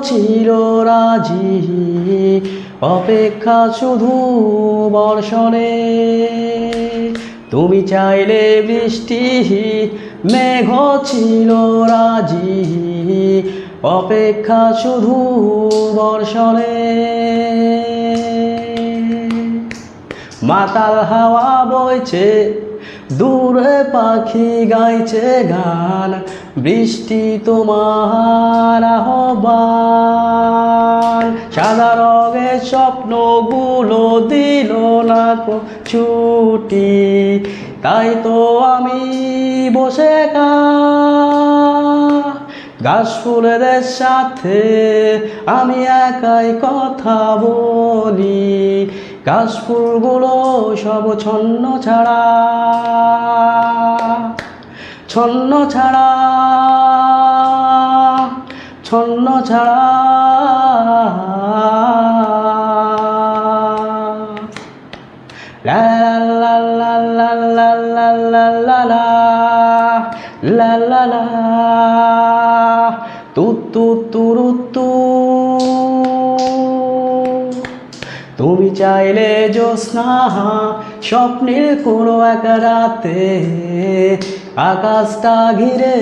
ছিল রাজি, অপেক্ষা শুধু বর্ষণে। তুমি চাইলে বৃষ্টি, মেঘ ছিল রাজি, অপেক্ষা শুধু বর্ষণে। মাতাল হাওয়া বইছে, দূরে পাখি গাইছে গান, বৃষ্টি তোমার আহ্বান। সাদা রঙের স্বপ্নগুলো দিল না ছুটি, তাই তো আমি বসে একা। ঘাস ফুলেদের সাথে আমি একাই কথা বলি, ঘাস ফুলগুলো সব ছন্ন ছাড়া, ছন্ন ছাড়া, ছন্ন ছাড়া। লা লা লা লা লা লা লা লা লা লা লা লা তু তু তুরু তু। তুমি চাইলে জ্যোৎস্না, স্বপ্নের কোনো এক রাতে আকাশটা ঘিরে